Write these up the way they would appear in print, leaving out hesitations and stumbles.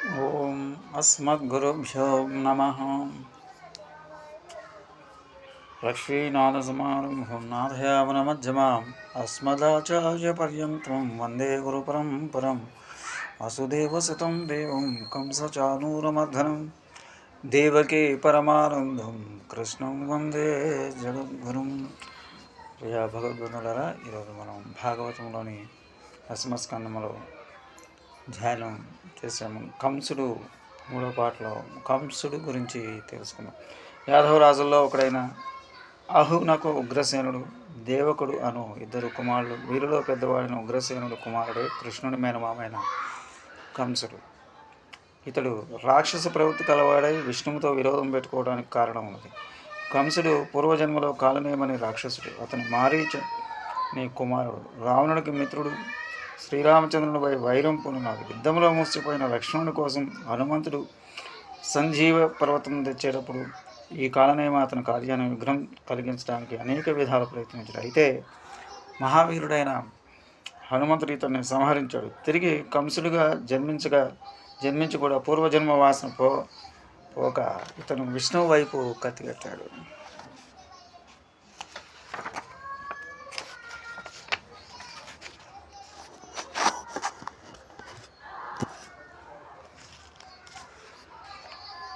ఓం అస్మద్గురుభ్యో నమః. లక్ష్మీనాథసమారంభం నాథయావనమధ్యమాం అస్మదాచార్యపర్యంతం వందే గురుపరంపరం. వసుదేవసుతం దేవం కంసచానూరమర్ధనం దేవకీ పరమానందం కృష్ణం వందే జగద్గురుం. ప్రియ భగవద్బంధువులారా, ఈరోజు మనం భాగవతంలోని దశమస్కందములో ధ్యానం చేసాము. కంసుడు మూడో పాటలో కంసుడు గురించి తెలుసుకున్నాం. యాదవ రాజుల్లో ఒకడైన అహునకు ఉగ్రసేనుడు దేవకుడు అను ఇద్దరు కుమారులు. వీరిలో పెద్దవాడిన ఉగ్రసేనుడు కుమారుడే కృష్ణుని మేనమామైన కంసుడు. ఇతడు రాక్షస ప్రవృత్తి కలవాడై విష్ణువుతో విరోధం పెట్టుకోవడానికి కారణం ఉన్నది. కంసుడు పూర్వజన్మలో కాలనేమని రాక్షసుడు. అతను మారీచుని కుమారుడు, రావణుడికి మిత్రుడు. శ్రీరామచంద్రునిపై వైరం పొందినాడు. యుద్ధంలో మూసిపోయిన లక్ష్మణుని కోసం హనుమంతుడు సంజీవ పర్వతం తెచ్చేటప్పుడు ఈ కాలనేమ అతని కార్యాన్ని విఘ్నం కలిగించడానికి అనేక విధాలు ప్రయత్నించాడు. అయితే మహావీరుడైన హనుమంతుడు ఇతన్ని సంహరించాడు. తిరిగి కంసుడుగా జన్మించి కూడా పూర్వజన్మ వాసన పోక ఇతను విష్ణువు వైపు కత్తిగట్టాడు.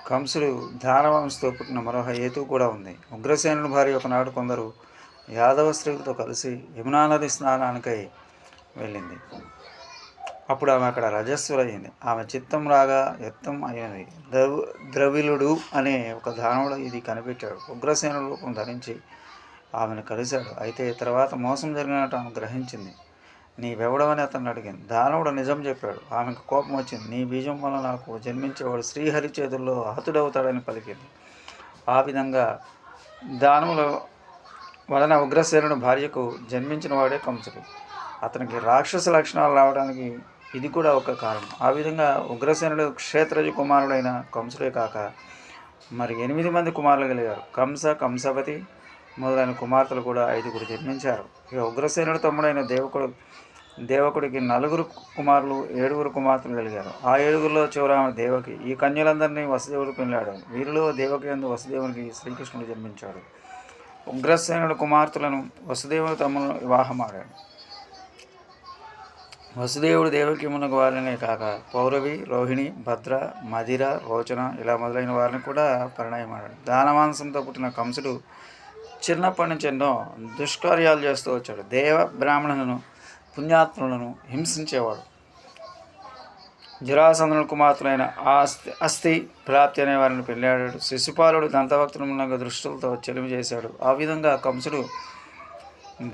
కంసుడు దానవంశతో పుట్టిన మరో హేతువు కూడా ఉంది. ఉగ్రసేనుని భార్య ఒకనాడు కొందరు యాదవ స్త్రీలతో కలిసి యమునా నది స్నానానికై వెళ్ళింది. అప్పుడు ఆమె అక్కడ రజస్సులయ్యింది. ఆమె చిత్తం రాగా యత్నం అయ్యింది. ద్రవిలుడు అనే ఒక దానవుడు ఇది కనిపెట్టాడు. ఉగ్రసేను రూపం ధరించి ఆమెను కలిశాడు. అయితే తర్వాత మోసం జరిగినట్టు ఆమె గ్రహించింది. నీవెవడవని అతను అడిగింది. దానవుడు నిజం చెప్పాడు. ఆమెకు కోపం వచ్చింది. నీ బీజం వల్ల నాకు జన్మించేవాడు శ్రీహరి చేతుల్లో హతుడవుతాడని పలికింది. ఆ విధంగా దానముల వలన ఉగ్రసేనుడు భార్యకు జన్మించిన వాడే కంసుడు. అతనికి రాక్షస లక్షణాలు రావడానికి ఇది కూడా ఒక కారణం. ఆ విధంగా ఉగ్రసేనుడు క్షేత్రజ కుమారుడైన కంసుడే కాక మరి 8 మంది కుమారులు కలిగారు. కంసవతి మొదలైన కుమార్తెలు కూడా 5 జన్మించారు. ఇక ఉగ్రసేనుడు తమ్ముడైన దేవకుడికి 4 కుమారులు 7 కుమార్తెలు కలిగారు. ఆ 7లో చివరామ దేవకి. ఈ కన్యలందరినీ వసుదేవుడు పెళ్ళాడు. వీరిలో దేవకి యందు వసుదేవునికి శ్రీకృష్ణుడు జన్మించాడు. ఉగ్రసేనుడు కుమార్తెలను వసుదేవుడు తమ్ములను వివాహమాడాడు. వసుదేవుడు దేవకి మునగు వారినే కాక పౌరవి, రోహిణి, భద్ర, మధిర, రోచన ఇలా మొదలైన వారిని కూడా పరిణయమాడాడు. దానమాంసంతో పుట్టిన కంసుడు చిన్నప్పటి నుంచి ఎన్నో దుష్కార్యాలు చేస్తూ వచ్చాడు. దేవ బ్రాహ్మణులను పుణ్యాత్ములను హింసించేవాడు. జరాసంధుని కుమార్తెలైన అస్థి ప్రాప్తి అనే వారిని పెళ్ళాడాడు. శిశుపాలుడు దంతభక్తుల దృష్టులతో చెలిమి చేశాడు. ఆ విధంగా కంసుడు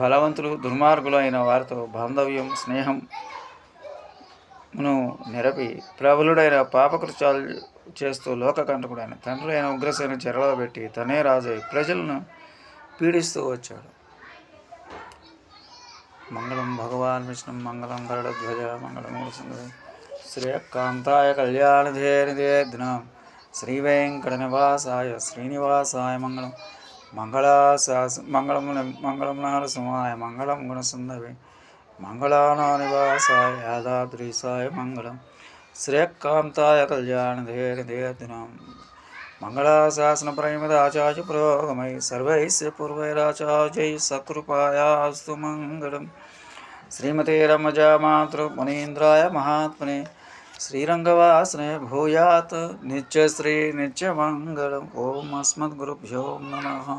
బలవంతులు దుర్మార్గులు అయిన వారితో బాంధవ్యం స్నేహమును నెరపి ప్రబలుడైన పాపకృత్యాలు చేస్తూ లోకకంటకుడైన తండ్రి అయిన ఉగ్రసేను చెరలో పెట్టి తనే రాజై ప్రజలను పీడిస్తూ వచ్చాడు. మంగళం భగవాన్ విష్ణు మంగళం గరుడధ్వజ మంగళమూర్తి శ్రీకాంతాయ కళ్యాణధేర్దినం శ్రీ వెంకటనివాసాయ శ్రీనివాసాయ మంగళం మంగళం నరసింహాయ మంగళం గుణసుందవి మంగళానానివాసాయ యాదాద్రీసాయ మంగళం శ్రీకాంతాయ కళ్యాణధేర్దినం మంగళాశాసన ప్రేమదాచార్య పురోగమై సర్వైస్య పూర్వైరాచార్యై సకృపాయాస్తు మంగళం. శ్రీమతే రమజామాతృ మునీంద్రాయ మహాత్మనే శ్రీరంగవాసనే భూయాత్ నిత్యశ్రీ నిత్యమంగళం. ఓం అస్మద్గురుభ్యో నమః.